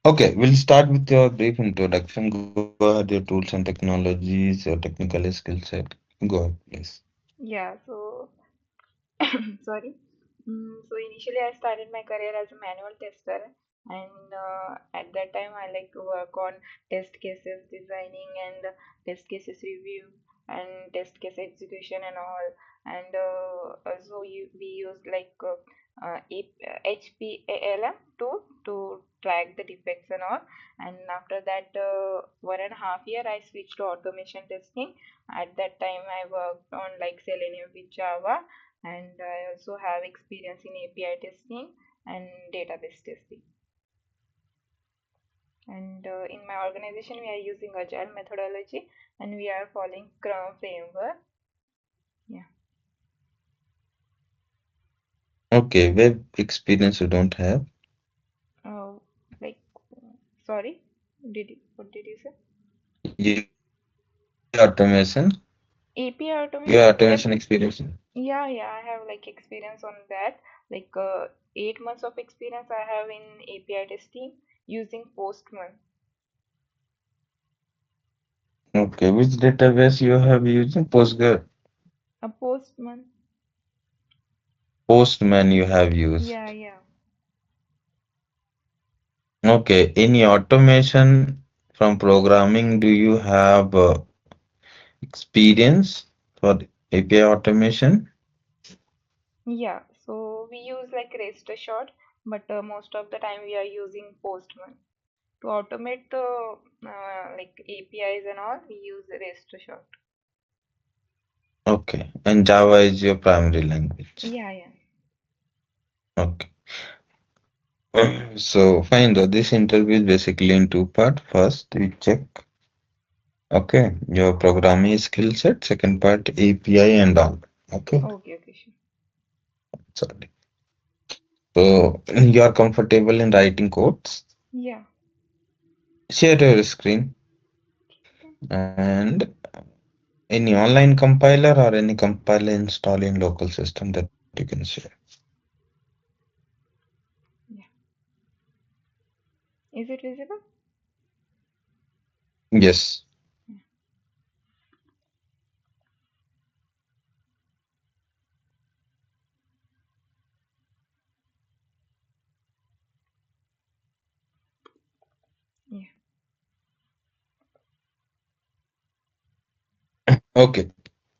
Okay, we'll start with your brief introduction. Go ahead, your tools and technologies, your technical skill set. Go ahead, please. Yeah, so sorry. So initially, I started my career as a manual tester, and at that time, I like to work on test cases designing and test cases review and test case execution and all. And also, we used HPALM to track the defects and all. And after that, 1.5 year, I switched to automation testing. At that time, I worked on like Selenium with Java, and I also have experience in API testing and database testing. And in my organization, we are using Agile methodology and we are following Scrum framework. Yeah. Okay, web experience you don't have. Uh, like, sorry, what did you say? API automation, API your automation? Yep. automation experience. Yeah, I have like experience on that. Like 8 months of experience I have in API testing using Postman. Okay, which database you have using? A Postman. Postman you have used. Yeah. Okay, any automation from programming do you have experience for API automation? Yeah, so we use like rest assured, but most of the time we are using Postman. To automate the like APIs and all, we use rest assured. Okay, and Java is your primary language. Yeah. Okay. So fine, though this interview is basically in two part. First, we check, okay, your programming skill set. Second part, API and all. Okay, Okay, sure. sorry. So you are comfortable in writing codes. Yeah. Share your screen and any online compiler or any compiler install in local system that you can share. Yeah. Is it visible? Yes. Yeah. Okay.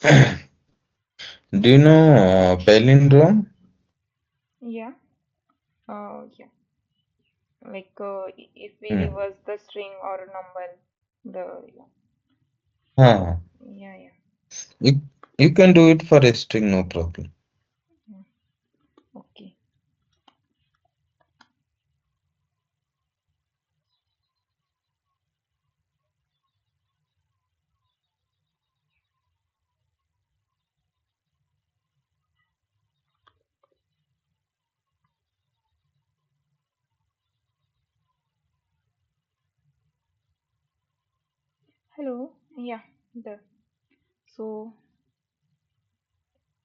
Do you know palindrome? Yeah. Yeah. Like if we Hmm. reverse the string or a number, the Huh. yeah. You, you can do it for a string, no problem. Yeah. Okay. Hello. Yeah. The so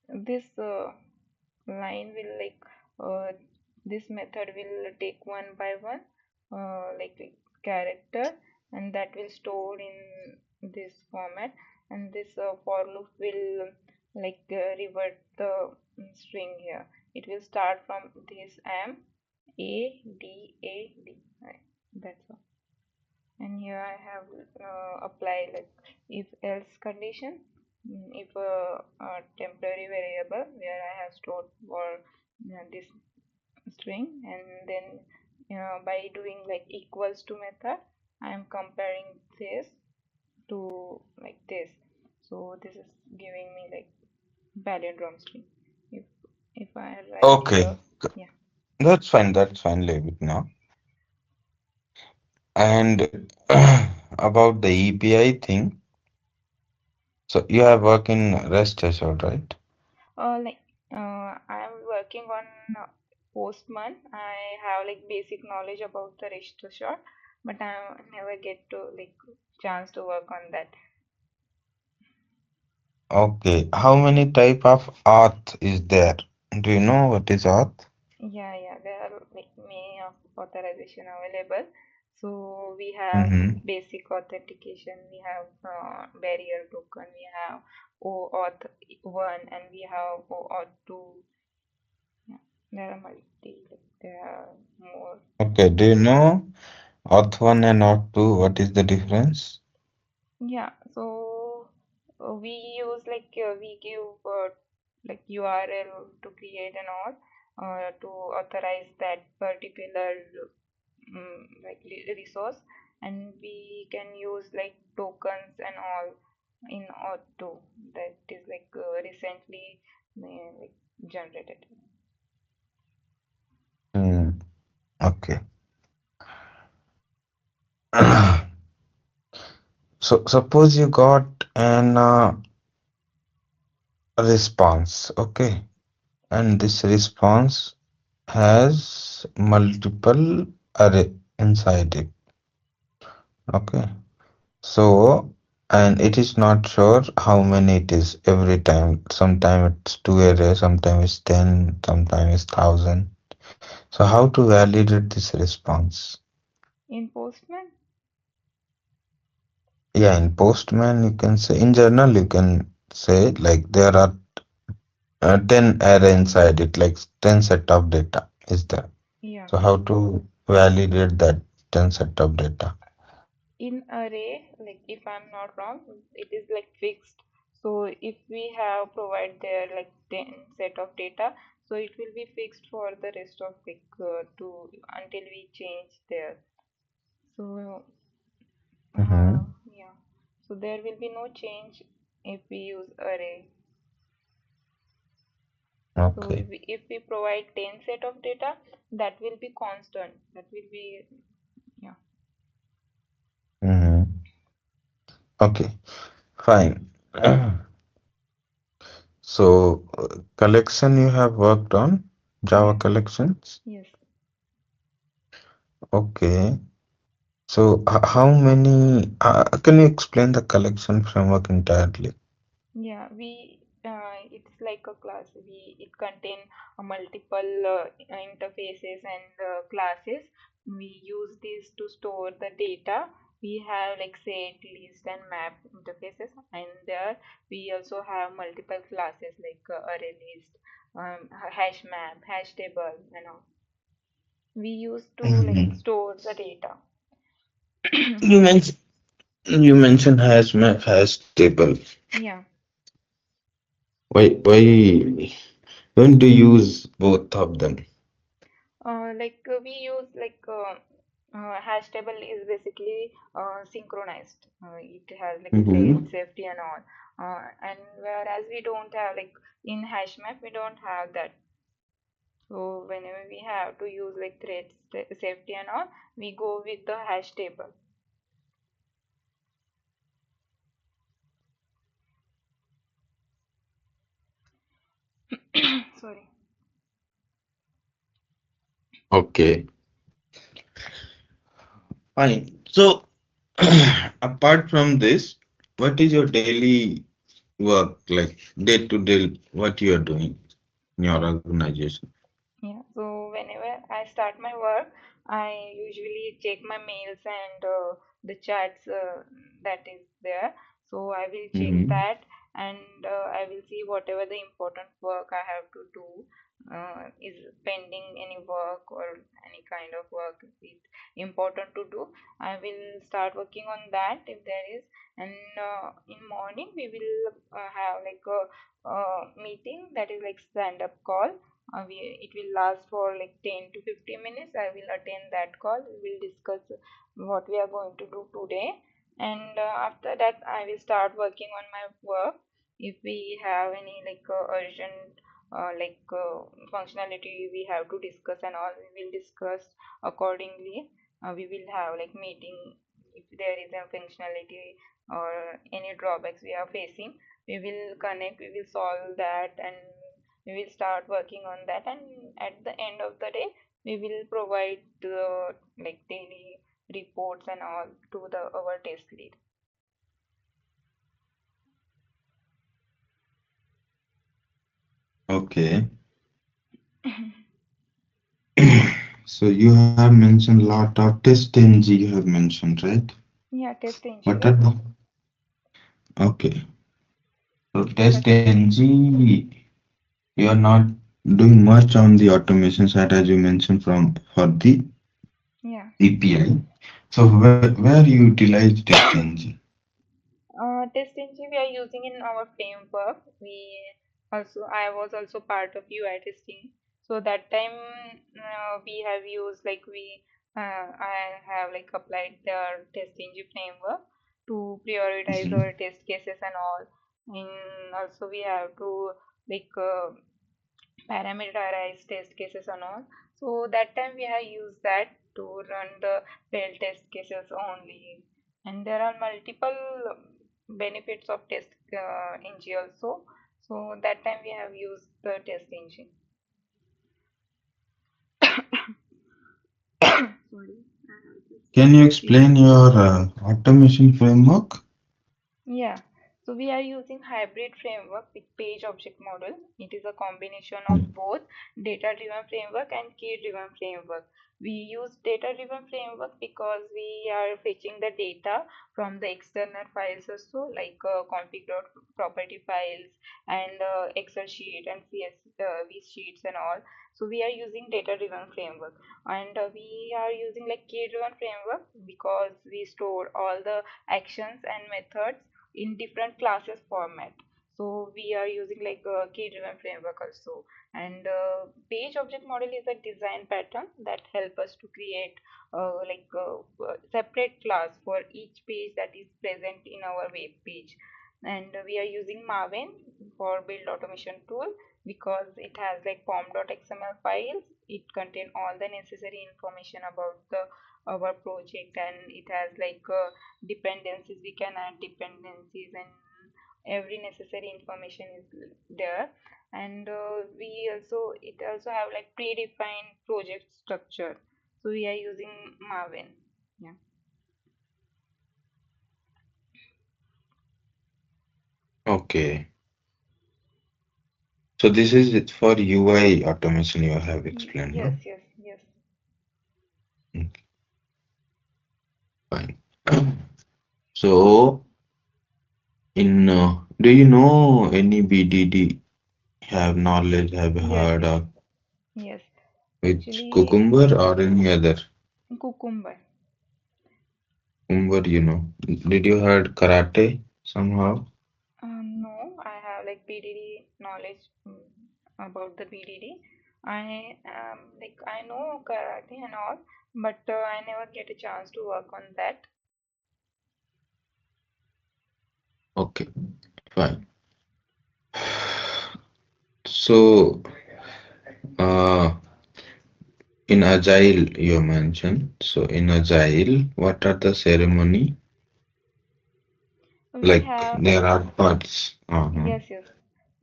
this line will like uh, this method will take one by one like character, and that will store in this format, and this for loop will revert the string here. It will start from this am a d, right? That's all. And here I have applied like if else condition. If a temporary variable where I have stored for this string, and then by doing like equals to method, I am comparing this to like this. So this is giving me like palindrome string. if if I write Okay. here. Yeah. That's fine. That's fine. Leave it now. And about the API thing, so you have work in REST assured, right? Like I am working on Postman. I have like basic knowledge about the register, but I never get to like chance to work on that. Okay. How many type of auth is there? Do you know what is auth? Yeah, there are like many of authorization available. So we have Mm-hmm. basic authentication, we have barrier token, we have OAuth 1, and we have OAuth 2. Yeah, there are multi, like, there are more. Okay, do you know auth 1 and auth 2? What is the difference? Yeah, so we use like we give like URL to create and all to authorize that particular like resource, and we can use like tokens and all in auto that is like recently like generated. Hmm. Okay. So suppose you got an response, okay, and this response has multiple array inside it, okay. So, and it is not sure how many it is every time. Sometimes it's two arrays, sometimes it's 10, sometimes it's 1,000. So how to validate this response? In Postman, Yeah, in Postman you can say, in general you can say like there are 10 array inside it, like 10 set of data is there. yeah, So how to validate that 10 set of data? in array, like if I'm not wrong, it is like fixed. So if we have provide there like 10 set of data, so it will be fixed for the rest of like to until we change there. So Mm-hmm. yeah, so there will be no change if we use array. So Okay. if we provide 10 set of data, that will be constant. That will be, yeah. Mm-hmm. Okay, fine. So, collection you have worked on, Java Yes, collections. yes. Okay. So, how many, can you explain the collection framework entirely? Yeah, we it's like a class. It contain multiple interfaces and classes. We use these to store the data. We have like set, list, and map interfaces, and there we also have multiple classes like array list, hash map, hash table, and all. We use to like Mhm. store the data. You mentioned you mentioned hash map, hash table. Yeah. Why don't you use both of them? Like we use like hash table is basically synchronized. It has like Mm-hmm. thread safety and all. And whereas we don't have like in hash map we don't have that. So whenever we have to use like thread safety and all, we go with the hash table. Sorry. Okay, fine. So, apart from this, what is your daily work like day to day? What you are doing in your organization? Yeah, so whenever I start my work, I usually check my mails and the chats that is there. So I will check Mm-hmm. that, and I will see whatever the important work I have to do. Is pending any work or any kind of work is important to do. I will start working on that if there is. And in morning we will have like a meeting that is like stand up call. It will last for like 10 to 15 minutes. I will attend that call. We will discuss what we are going to do today. And after that, I will start working on my work. If we have any like urgent functionality we have to discuss and all, we will discuss accordingly. We will have like meeting if there is a functionality or any drawbacks we are facing. We will connect, we will solve that, and we will start working on that, and at the end of the day we will provide the like daily reports and all to the our test lead. Okay. So you have mentioned lot of TestNG you have mentioned, right? Yeah, TestNG, What are right? the okay. So But TestNG, you are not doing much on the automation side as you mentioned from for the yeah. API. So where you utilize TestNG? TestNG we are using in our framework. I was also part of UI testing. So that time we have used like I have like applied the TestNG framework to prioritize Mhm. our test cases and all. And also we have to like parameterized test cases and all. So that time we have used that to run the failed test cases only. And there are multiple benefits of test engine also. So that time we have used the test engine. Sorry, I have just Can you sneezed. explain your automation framework? Yeah, so we are using hybrid framework with page object model. It is a combination of both data driven framework and key driven framework. We use data driven framework because we are fetching the data from the external files also like config.property files and Excel sheet and CSV sheets and all. So we are using data driven framework, and we are using like key driven framework because we store all the actions and methods in different classes format. So we are using like a key driven framework also. And page object model is a design pattern that help us to create separate class for each page that is present in our web page. And we are using Maven for build automation tool because it has like form.xml files. It contain all the necessary information about the our project, and it has like dependencies. We can add dependencies, and every necessary information is there. And we also it also have like predefined project structure. So we are using Maven. Yeah. Okay. So this is it for UI automation you have explained, no? Yes, yes, yes. Mm, fine. So in do you know any BDD? Have knowledge? Have Yes, heard yes, of yes. with Actually, cucumber or any other cucumber. cucumber? You know, did you heard karate somehow? No, I have like BDD knowledge, about the BDD. I know karate and all, but I never get a chance to work on that. Okay, fine. So uh, in agile you mentioned. So in agile, what are the ceremony? We Like have there are parts. Yes, yes.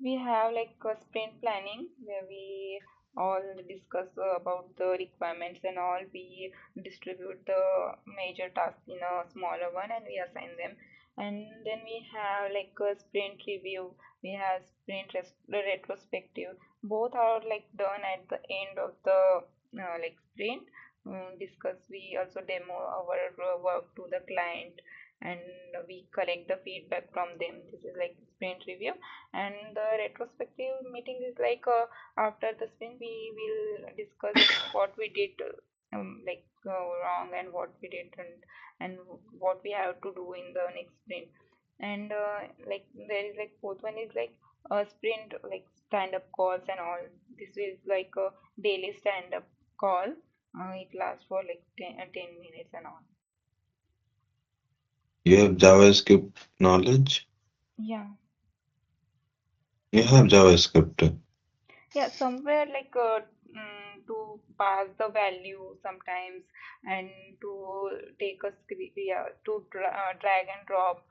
We have like a sprint planning where we all discuss about the requirements and all. We distribute the major tasks in a smaller one and we assign them. And then we have like a sprint review. We have retrospective. Both are like done at the end of the like sprint. Discuss. We also demo our work to the client, and we collect the feedback from them. This is like sprint review. And the retrospective meeting is like after the sprint we will discuss what we did wrong, and what we did, and what we have to do in the next sprint. And like there is like fourth one is like a sprint like stand up calls and all. This is like a daily stand up call. It lasts for like 10 minutes and all. You have JavaScript knowledge? Yeah. You have JavaScript. Yeah, somewhere like to pass the value sometimes, and to take a yeah, to drag and drop.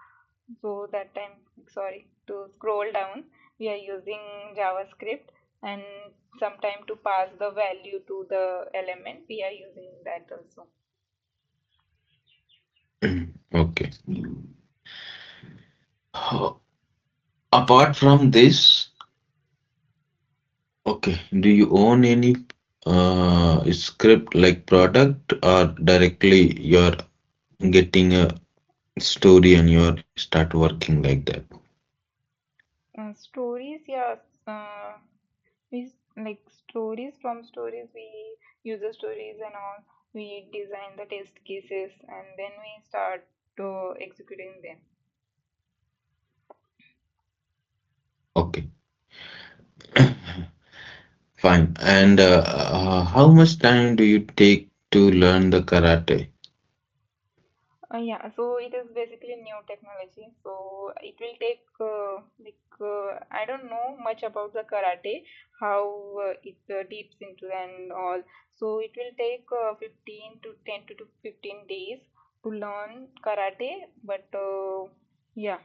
So that time, sorry, to scroll down, we are using JavaScript, and sometime to pass the value to the element, we are using that also. Okay. Apart from this, okay, do you own any? script like product or directly you're getting a story and you start working like that? Stories, yeah. Uh, we like stories from stories. We use the stories and all. We design the test cases and then we start to executing them. Okay, fine. And how much time do you take to learn the karate? Yeah, so it is basically new technology. So it will take I don't know much about the karate, how it deeps into and all. So it will take 15 to 10 to 15 days to learn karate. But yeah,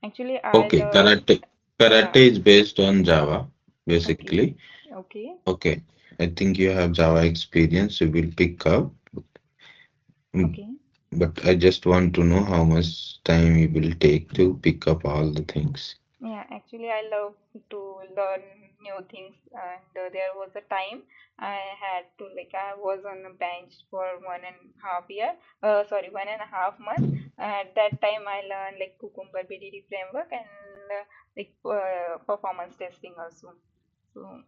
actually I Okay, learn. karate Yeah, is based on Java, okay, basically. okay, Okay, I think you have Java experience. You will pick up. Mm, okay. but I just want to know how much time you will take to pick up all the things. Yeah, actually, I love to learn new things, and there was a time I had to I was on a bench for 1.5 year. Sorry, 1.5 months. At that time, I learned like Cucumber BDD framework and performance testing also. So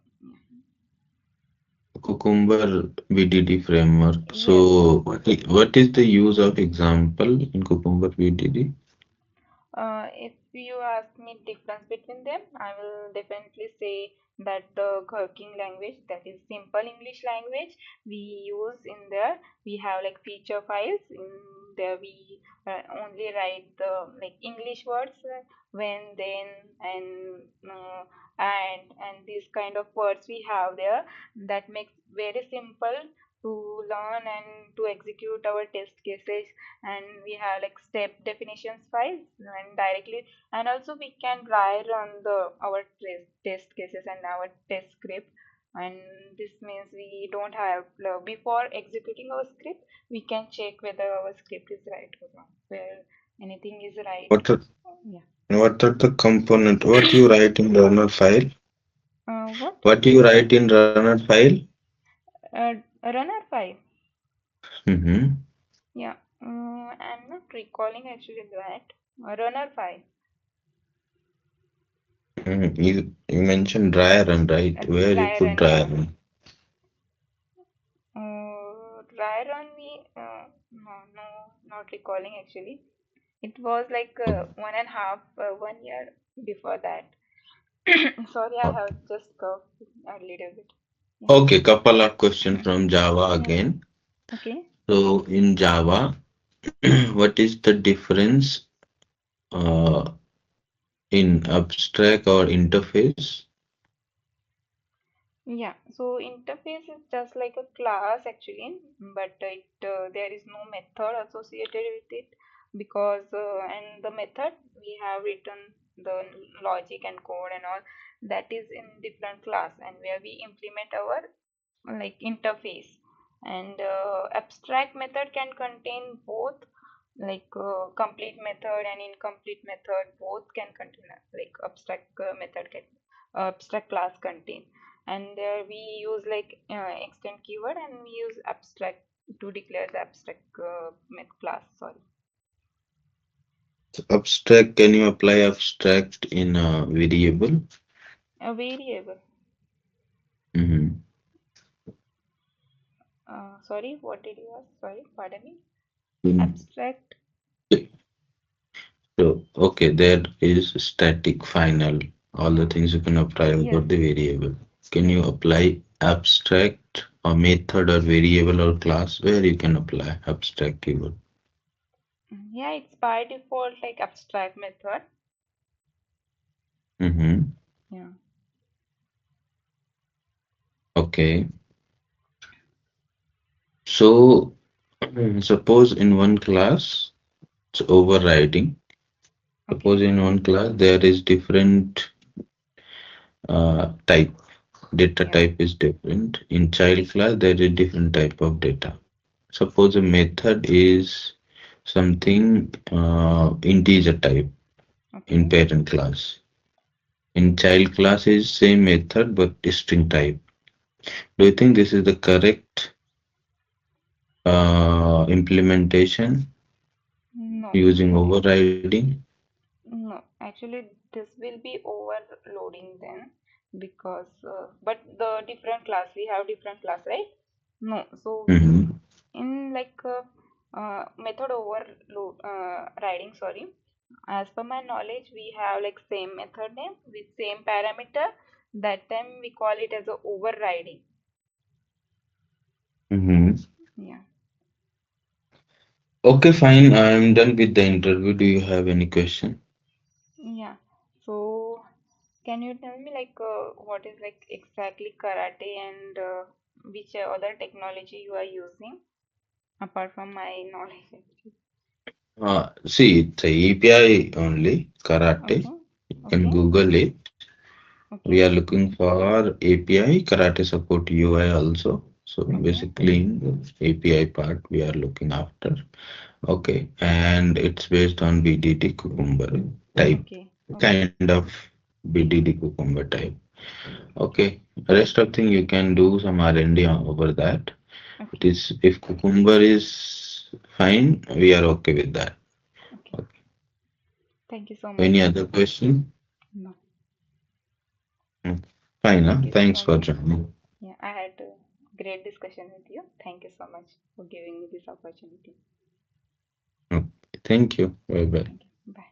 Cucumber VDD framework. yes. So, what is the use of example in Cucumber VDD? If you ask me difference between them, I will definitely say that the working language, that is simple English language, we use in there. We have like feature files in there. We only write the like English words when, then, and these kind of words we have there. That makes very simple to learn and to execute our test cases, and we have like step definitions files and directly, and also we can try run the our test cases and our test script, and this means we don't have before executing our script we can check whether our script is right or wrong, where anything is right. What are, Yeah. what are the component? What you write in runner file? What? What you write in runner file? Runner file. Mm-hmm. Yeah. I'm not recalling actually that. Runner file. You mentioned dry run, right? Where you Dry put run, dry yeah. run? Dry run, we no, not recalling actually. It was like 1.5 1 year before that. Sorry, I have just coughed a little bit. Yeah. Okay, couple of questions from Java Yeah. again. Okay. So in Java, what is the difference uh, in abstract or interface? Yeah, so interface is just like a class actually, but there is no method associated with it, because and the method we have written the logic and code and all, that is in different class, and where we implement our like interface, and abstract method can contain both complete method and incomplete method, both can contain like abstract method can abstract class contain, and we use extend keyword, and we use abstract to declare the abstract class, sorry. So abstract, can you apply abstract in a variable? A variable. Mm-hmm. Sorry, what did you ask? Sorry, pardon me. In, Abstract. so, okay, there is static, final, all the things you can apply over Yes, the variable. Can yes. you apply abstract or method or variable or class where you can apply abstract keyword? Yeah, it's by default like abstract method. Mm-hmm. Yeah. Okay. So, suppose in one class, it's overriding. Suppose Okay. in one class there is different type. Data Yeah. type is different. In child class, there is different type of data. Suppose a method is something integer type in Okay. parent class. In child class is same method but string type. Do you think this is the correct implementation No, using overriding? no. Actually, this will be overloading then because but the different class we have different class, right? No. So Mm-hmm. in like method overload riding, sorry. As per my knowledge, we have like same method name with same parameter. That time we call it as a overriding. Mm-hmm. Yeah. Okay, fine. I'm done with the interview. Do you have any question? Yeah. So can you tell me like what is like exactly karate and which other technology you are using apart from my knowledge actually? See, it's a API only, karate. Okay. You can Okay. Google it. We are Okay. looking for API, karate support UI also. So Okay. basically, in the API part, we are looking after. Okay, and it's based on BDD Cucumber type, Okay. Okay. kind of BDD Cucumber type. Okay, rest of thing you can do some R&D over that. It Okay. is if Cucumber is fine, we are okay with that. Okay. Okay. Thank you so Any much. other question? No. Hmm. Fine, huh? Thank you Thanks so for much. joining. Yeah, I had a great discussion with you. Thank you so much for giving me this opportunity. Okay. Thank you. Bye bye. Thank you. Bye.